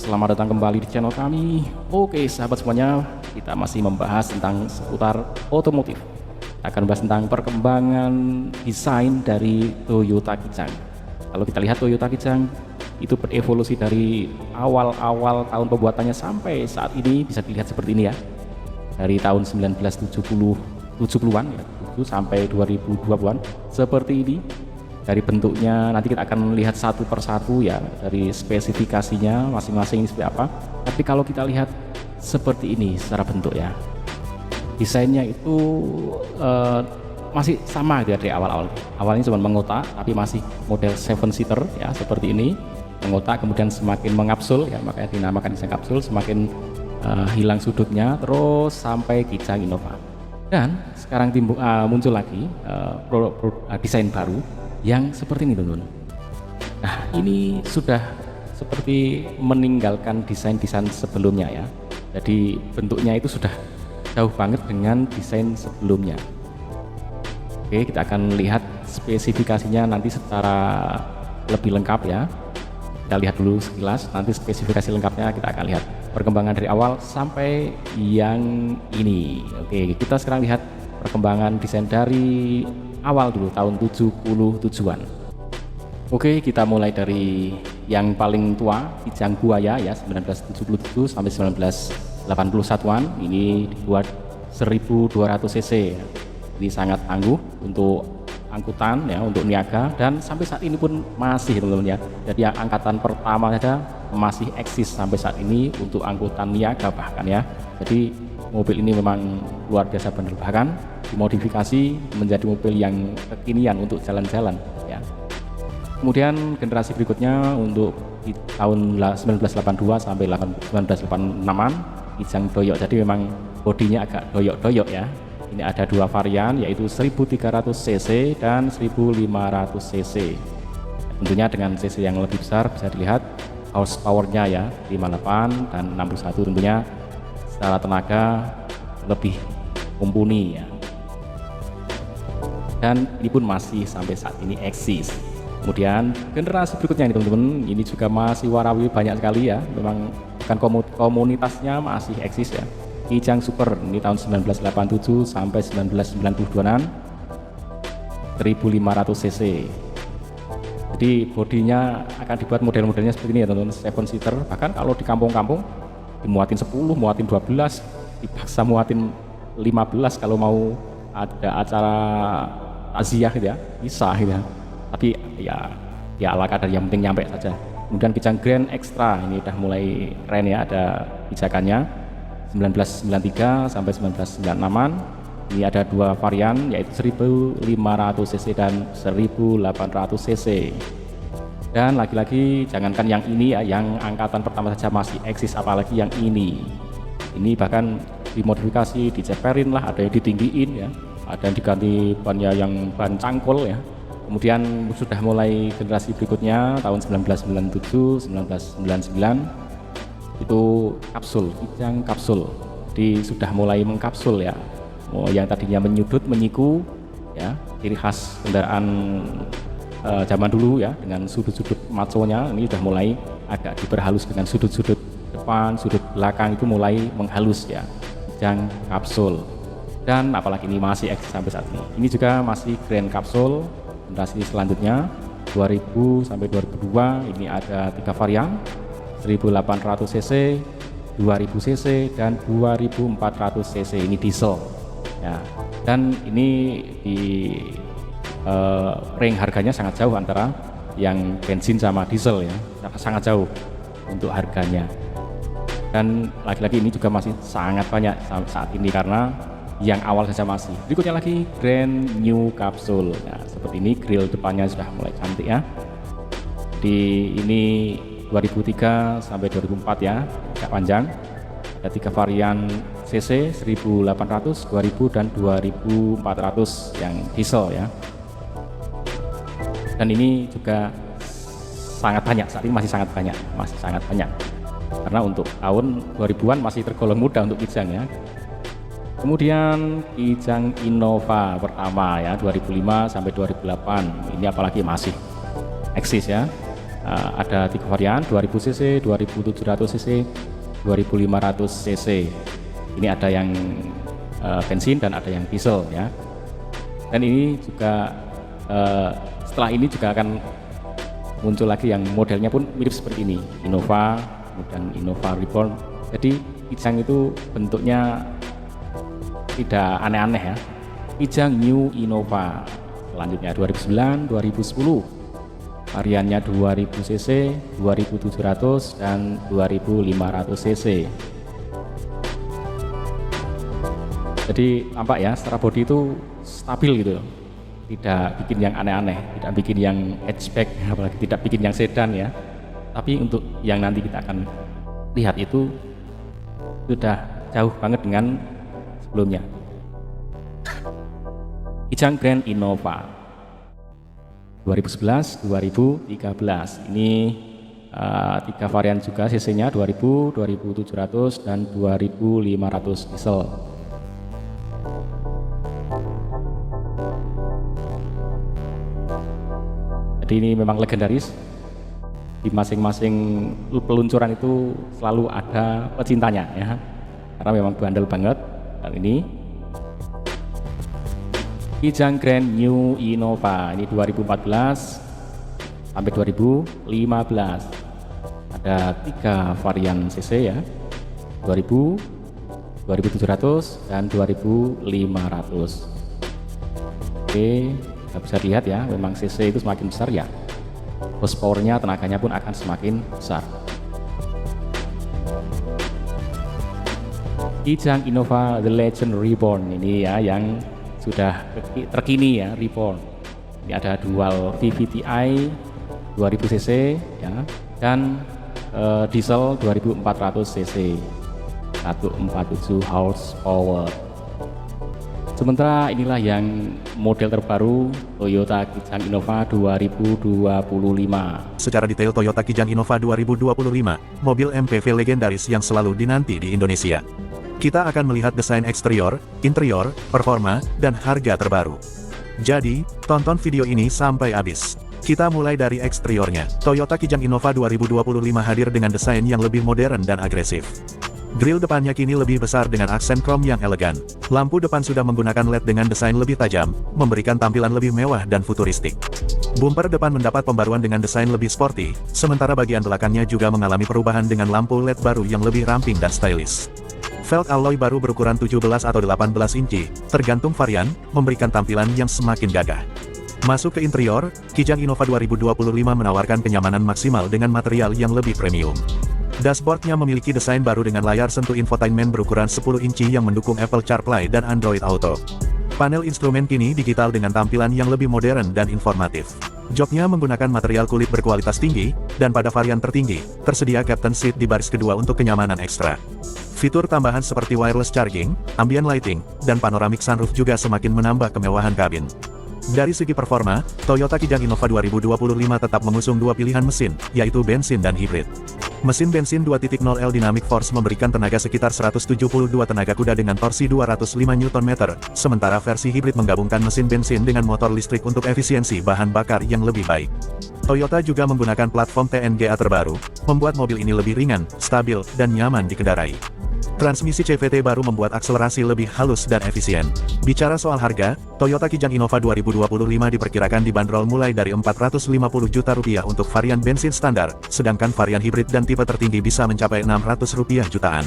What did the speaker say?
selamat datang kembali di channel kami. Oke sahabat semuanya, kita masih membahas tentang seputar otomotif. Kita akan bahas tentang perkembangan desain dari Toyota Kijang. Kalau kita lihat Toyota Kijang itu berevolusi dari awal-awal tahun pembuatannya sampai saat ini bisa dilihat seperti ini ya. Dari tahun 1970-an ya, sampai 2020-an seperti ini. Dari bentuknya nanti kita akan lihat satu persatu ya, dari spesifikasinya masing-masing seperti apa. Tapi kalau kita lihat seperti ini secara bentuk ya, desainnya itu masih sama dari awal-awal. Awalnya cuma mengotak, tapi masih model 7-seater ya, seperti ini. Mengotak kemudian semakin mengapsul ya, makanya dinamakan Kijang kapsul. Semakin hilang sudutnya, terus sampai Kijang Innova. Dan sekarang muncul lagi desain baru yang seperti ini teman-teman. Nah ini sudah seperti meninggalkan desain-desain sebelumnya ya. Jadi bentuknya itu sudah jauh banget dengan desain sebelumnya. Oke, kita akan lihat spesifikasinya nanti secara lebih lengkap ya. Kita lihat dulu sekilas, nanti spesifikasi lengkapnya kita akan lihat perkembangan dari awal sampai yang ini. Oke, kita sekarang lihat perkembangan desain dari awal dulu, tahun 77-an. Oke, kita mulai dari yang paling tua, Kijang Buaya ya, 1977 sampai 1981-an. Ini dibuat 1200 cc. Ini sangat tangguh untuk angkutan ya, untuk niaga, dan sampai saat ini pun masih teman-teman ya. Jadi yang angkatan pertama saja masih eksis sampai saat ini untuk angkutan niaga bahkan ya. Jadi mobil ini memang luar biasa benar, bahkan dimodifikasi menjadi mobil yang kekinian untuk jalan-jalan ya. Kemudian generasi berikutnya untuk di tahun 1982 sampai 1986-an Kijang Doyok. Jadi memang bodinya agak doyok-doyok ya. Ini ada dua varian, yaitu 1300 cc dan 1500 cc. Tentunya dengan cc yang lebih besar bisa dilihat horsepower-nya ya, 58 dan 61, tentunya secara tenaga lebih mumpuni ya. Dan ini pun masih sampai saat ini eksis. Kemudian generasi berikutnya ini teman-teman, ini juga masih warawi banyak sekali ya. Memang bukan komunitasnya masih eksis ya. Kijang Super ini tahun 1987 sampai 1992-an, 1500 cc. Jadi bodinya akan dibuat model-modelnya seperti ini ya teman-teman, 7-seater. Bahkan kalau di kampung-kampung dimuatin 10, muatin 12, dipaksa muatin 15 kalau mau ada acara takziah gitu ya, bisa gitu ya. Tapi ya ala kadar, yang penting nyampe saja. Kemudian Kijang Grand Extra ini udah mulai keren ya, ada pijakannya 1993 sampai 1996-an. Ini ada dua varian, yaitu 1500 cc dan 1800 cc. Dan lagi-lagi jangankan yang ini ya, yang angkatan pertama saja masih eksis, apalagi yang ini. Ini bahkan dimodifikasi, diceperin lah, ada yang ditinggiin ya, ada yang diganti bannya yang ban cangkul ya. Kemudian sudah mulai generasi berikutnya tahun 1997, 1999 itu kapsul, Kijang kapsul. Jadi sudah mulai mengkapsul ya. Yang tadinya menyudut, menyiku ya, ciri khas kendaraan zaman dulu ya, dengan sudut-sudut maconya ini sudah mulai agak diperhalus dengan sudut-sudut depan, sudut belakang itu mulai menghalus ya, Kijang kapsul. Dan apalagi ini masih eksis sampai saat ini. Ini juga masih Grand kapsul. Generasi selanjutnya 2000 sampai 2002 ini ada 3 varian, 1800 cc, 2000 cc dan 2400 cc. Ini diesel ya. Dan ini di range harganya sangat jauh antara yang bensin sama diesel ya, sangat jauh untuk harganya. Dan lagi-lagi ini juga masih sangat banyak saat ini karena yang awal saja masih. Berikutnya lagi Grand New Capsule. Nah, seperti ini, grill depannya sudah mulai cantik ya. Di ini 2003 sampai 2004 ya, agak panjang. Ada 3 varian cc, 1800, 2000 dan 2400 yang diesel ya. Dan ini juga sangat banyak, saat ini masih sangat banyak, karena untuk tahun 2000-an masih tergolong muda untuk Kijang ya. Kemudian Kijang Innova pertama ya, 2005 sampai 2008. Ini apalagi masih eksis ya. Ada 3 varian, 2000 cc, 2700 cc, 2500 cc. Ini ada yang bensin dan ada yang diesel ya. Dan ini juga setelah ini juga akan muncul lagi yang modelnya pun mirip seperti ini, Innova, kemudian Innova Reborn. Jadi Kijang itu bentuknya tidak aneh-aneh ya. Kijang New Innova. Selanjutnya 2009, 2010. Variannya 2000 cc, 2700 dan 2500 cc. Jadi nampak ya, secara bodi itu stabil gitu, tidak bikin yang aneh-aneh, tidak bikin yang hatchback, apalagi tidak bikin yang sedan ya. Tapi untuk yang nanti kita akan lihat itu sudah jauh banget dengan sebelumnya. Kijang Grand Innova 2011, 2013. Ini 3 varian juga, cc-nya 2000, 2700 dan 2500 diesel. Jadi ini memang legendaris. Di masing-masing peluncuran itu selalu ada pecintanya ya, karena memang bandel banget. Dan ini Kijang Grand New Innova, ini 2014 sampai 2015. Ada 3 varian cc ya, 2000, 2700 dan 2500. Oke, kita bisa lihat ya, memang cc itu semakin besar ya, horsepower-nya, tenaganya pun akan semakin besar. Kijang Innova The Legend Reborn ini ya, yang sudah terkini ya, Reborn. Ini ada dual VVTi 2000 cc ya, dan diesel 2400 cc, 147 horsepower. Sementara inilah yang model terbaru Toyota Kijang Innova 2025. Secara detail Toyota Kijang Innova 2025, mobil MPV legendaris yang selalu dinanti di Indonesia. Kita akan melihat desain eksterior, interior, performa, dan harga terbaru. Jadi, tonton video ini sampai habis. Kita mulai dari eksteriornya. Toyota Kijang Innova 2025 hadir dengan desain yang lebih modern dan agresif. Grill depannya kini lebih besar dengan aksen krom yang elegan. Lampu depan sudah menggunakan LED dengan desain lebih tajam, memberikan tampilan lebih mewah dan futuristik. Bumper depan mendapat pembaruan dengan desain lebih sporty, sementara bagian belakangnya juga mengalami perubahan dengan lampu LED baru yang lebih ramping dan stylish. Velg alloy baru berukuran 17 atau 18 inci, tergantung varian, memberikan tampilan yang semakin gagah. Masuk ke interior, Kijang Innova 2025 menawarkan kenyamanan maksimal dengan material yang lebih premium. Dashboardnya memiliki desain baru dengan layar sentuh infotainment berukuran 10 inci yang mendukung Apple CarPlay dan Android Auto. Panel instrumen kini digital dengan tampilan yang lebih modern dan informatif. Joknya menggunakan material kulit berkualitas tinggi, dan pada varian tertinggi, tersedia Captain Seat di baris kedua untuk kenyamanan ekstra. Fitur tambahan seperti wireless charging, ambient lighting, dan panoramic sunroof juga semakin menambah kemewahan kabin. Dari segi performa, Toyota Kijang Innova 2025 tetap mengusung 2 pilihan mesin, yaitu bensin dan hibrid. Mesin bensin 2.0L Dynamic Force memberikan tenaga sekitar 172 tenaga kuda dengan torsi 205 Nm, sementara versi hibrid menggabungkan mesin bensin dengan motor listrik untuk efisiensi bahan bakar yang lebih baik. Toyota juga menggunakan platform TNGA terbaru, membuat mobil ini lebih ringan, stabil, dan nyaman dikendarai. Transmisi CVT baru membuat akselerasi lebih halus dan efisien. Bicara soal harga, Toyota Kijang Innova 2025 diperkirakan dibanderol mulai dari Rp450 juta untuk varian bensin standar, sedangkan varian hibrid dan tipe tertinggi bisa mencapai Rp600 jutaan.